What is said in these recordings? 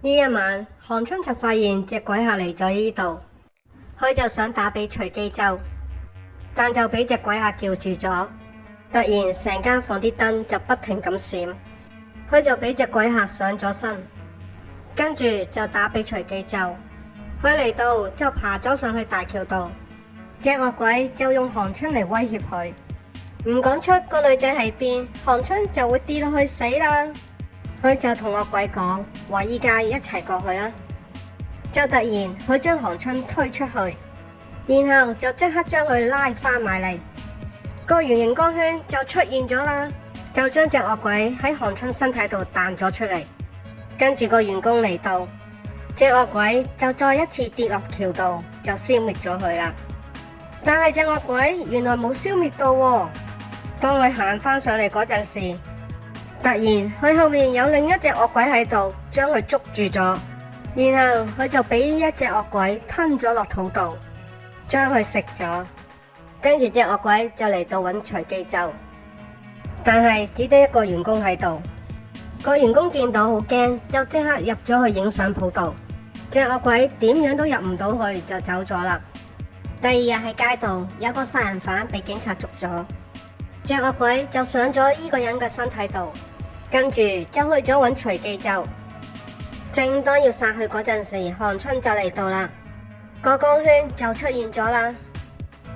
呢一晚，韓春就發現隻鬼客嚟咗呢度，佢就想打俾隨機周，但就俾隻鬼客叫住咗。突然成間房啲燈就不停咁閃，佢就俾隻鬼客上咗身，跟住就打俾隨機周。佢嚟到就爬咗上去大橋度，隻惡鬼就用韓春嚟威脅佢，唔講出個女仔喺邊，韓春就會跌落去死啦。佢就同惡鬼講話依家一齊過去啦。就突然佢將韓春推出去，然後就即刻將佢拉返埋嚟，個圓形光圈就出現咗啦，就將隻惡鬼喺韓春身體度彈咗出嚟。跟住個員工嚟到，隻惡鬼就再一次跌落橋度，就消滅咗佢啦。但係隻惡鬼原來冇消滅到喎，當佢行返上嚟嗰陣時，突然佢後面有另一隻惡鬼喺度，將佢捉住咗，然後佢就俾一隻惡鬼吞咗落肚度，將佢食咗。跟住隻惡鬼就嚟到揾隨機周，但係只得一個員工喺度。個員工見到好驚，就即刻入咗去影相鋪度。隻惡鬼點樣都入唔到去，就走咗啦。第二日喺街度有個殺人犯被警察捉咗，隻惡鬼就上咗呢個人嘅身體度，跟住就去咗揾隨機周。正當要殺佢嗰陣時，韓春就嚟到啦，個光圈就出現咗啦，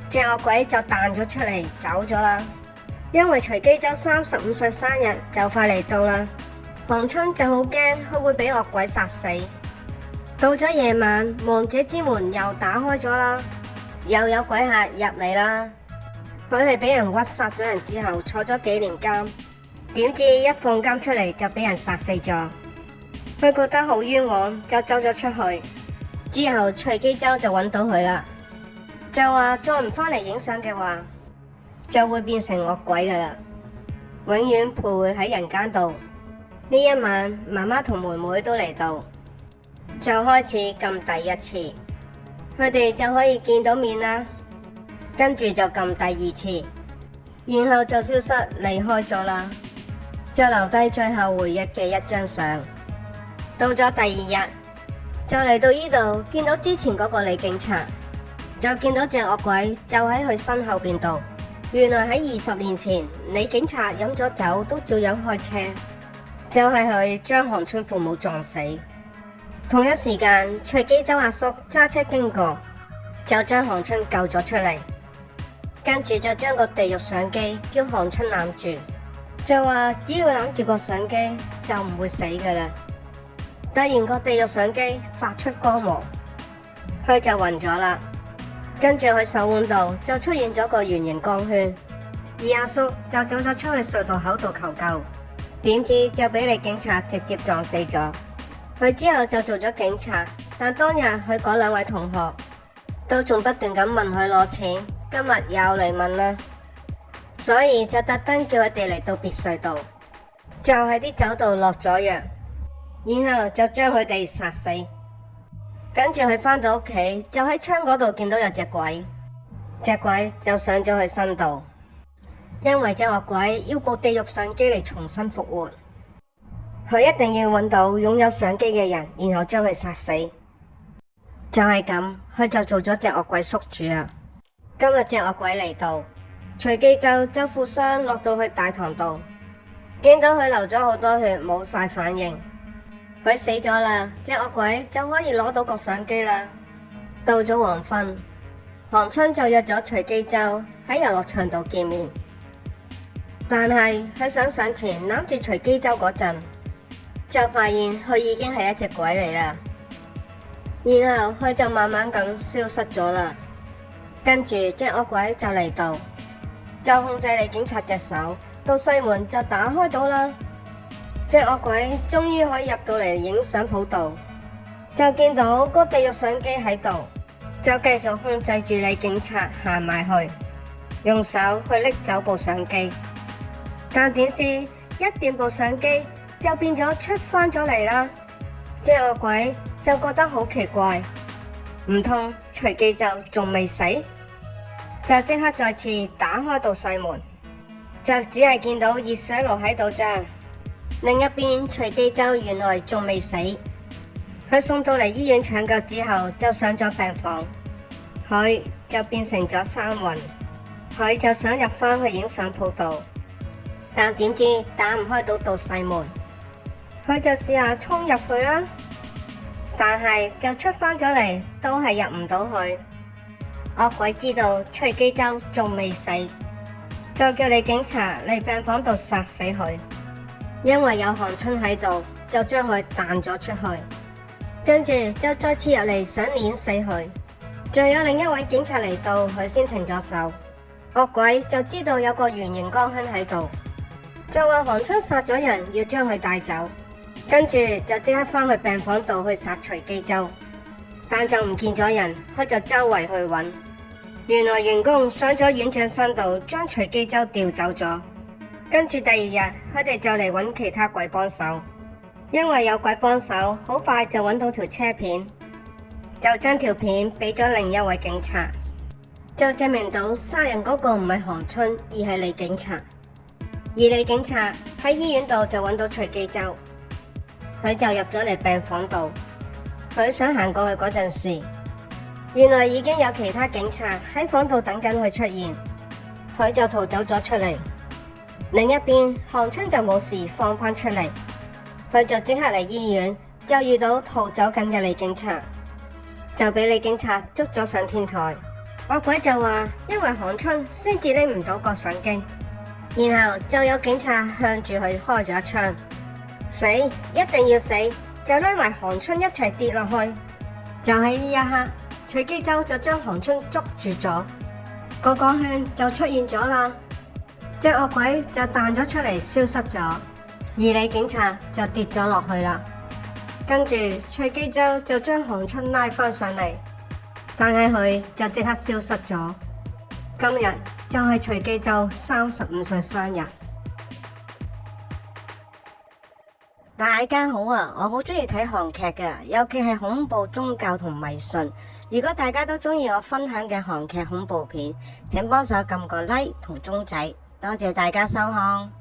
隻惡鬼就彈咗出嚟走咗啦。因為隨機周35歲生日就快嚟到啦，韓春就好驚佢會俾惡鬼殺死。到咗夜晚，王者之門又打開咗啦，又有鬼客入嚟啦。佢係俾人屈殺咗人之後坐咗幾年監，點知一放監出嚟就俾人殺死咗。佢覺得好冤枉，就走咗出去。之後隨機周就揾到佢啦，就話再唔返嚟影相嘅話，就會變成惡鬼噶啦，永遠徘徊喺人間度。呢一晚，媽媽同妹妹都嚟到，就開始撳第一次，佢哋就可以見到面啦。跟住就撳第二次，然後就消失離開咗啦，就留低最後回憶嘅一張相。到咗第二日，就嚟到呢度，見到之前嗰個李警察，就見到隻惡鬼就喺佢身後邊度。原來喺20年前，李警察飲咗酒都照樣開車，就係佢將韓春父母撞死。同一時間，隨機周阿叔揸車經過，就將韓春救咗出嚟，跟住就將個地獄相機叫韓春攬住，就話只要攬住個相機就唔會死噶啦。突然個地獄相機發出光芒，佢就暈咗啦。跟住佢手腕度就出現咗個圓形光圈，而阿叔就走咗出去隧道口度求救，點知就俾李警察直接撞死咗。佢之後就做咗警察，但當日佢嗰兩位同學都仲不斷咁問佢攞錢，今日又嚟問啦，所以就特登叫佢哋嚟到別墅度，就喺啲酒度落咗藥，然後就將佢哋殺死。跟住佢返到屋企，就喺窗嗰度見到有隻鬼，隻鬼就上咗佢身度，因為隻惡鬼要部地獄相機嚟重新復活，佢一定要揾到擁有相機嘅人，然後將佢殺死。就係咁，佢就做咗隻惡鬼宿主啦。今日隻惡鬼嚟到，隨機就負傷落到去大堂度，見到佢流咗好多血，冇晒反應。佢死咗啦，隻惡鬼就可以攞到個相機啦。到咗黃昏，韓春就約咗隨機周喺遊樂場度見面，但係佢想上前攬住隨機周嗰陣，就發現佢已經係一隻鬼嚟啦。然後佢就慢慢咁消失咗啦。跟住隻惡鬼就嚟到，就控制李警察隻手，到西門就打開到啦。隻惡鬼終於可以入到嚟影相鋪度，就見到個地獄相機喺度，就繼續控制住李警察行埋去，用手去拎走部相機。但點知一掂部相機就變咗出返咗嚟啦。隻惡鬼就覺得好奇怪，唔通隨機就仲未死？就即刻再次打開到細門，就只係見到熱水爐喺度咋。另一邊隨機周原來仲未死，佢送到嚟醫院搶救之後，就上咗病房，佢就變成咗三魂。佢就想入返去影相鋪度，但點知打唔開到道細門，佢就試下衝入去啦，但係就出返咗嚟，都係入唔到去。惡鬼知道徐紀周仲未死，就叫你警察嚟病房度殺死佢。因為有韓春喺度，就將佢彈咗出去，跟住就再次入嚟想碾死佢。仲有另一位警察嚟到，佢先停咗手。惡鬼就知道有個圓形光圈喺度，就話韓春殺咗人，要將佢帶走，跟住就即刻返去病房度去殺徐紀周，但就唔見咗人，佢就周圍去揾。原來員工上咗院長身度，將徐紀周調走咗。跟住第二日，佢哋就嚟揾其他鬼幫手，因為有鬼幫手，好快就揾到條車片，就將條片俾咗另一位警察。就證明到殺人嗰個唔係韓春，而係李警察。而李警察喺醫院度就揾到徐紀周，佢就入咗嚟病房度。佢想行過去嗰陣時，原來已經有其他警察喺房度等緊佢出現，佢就逃走咗出嚟。另一邊，韓春就冇事放返出嚟，佢就即刻嚟醫院，就遇到逃走緊嘅李警察，就俾李警察捉咗上天台。惡鬼就話因為韓春先至拎唔到個相機，然後就有警察向住佢開咗一槍，死一定要死，就拉埋韓春一齊跌落去。就喺呢一刻，徐紀周就將韓春捉住咗，個光圈就出現咗啦，隻惡鬼就彈咗出嚟消失咗，而李警察就跌咗落去啦。跟住徐紀周就將韓春拉返上嚟，但係佢就即刻消失咗。今日就係徐紀周35歲生日。大家好啊，我好中意睇韓劇㗎，尤其係恐怖、宗教同迷信。如果大家都中意我分享嘅韓劇恐怖片，請幫手撳個 like 同鐘仔，多謝大家收看。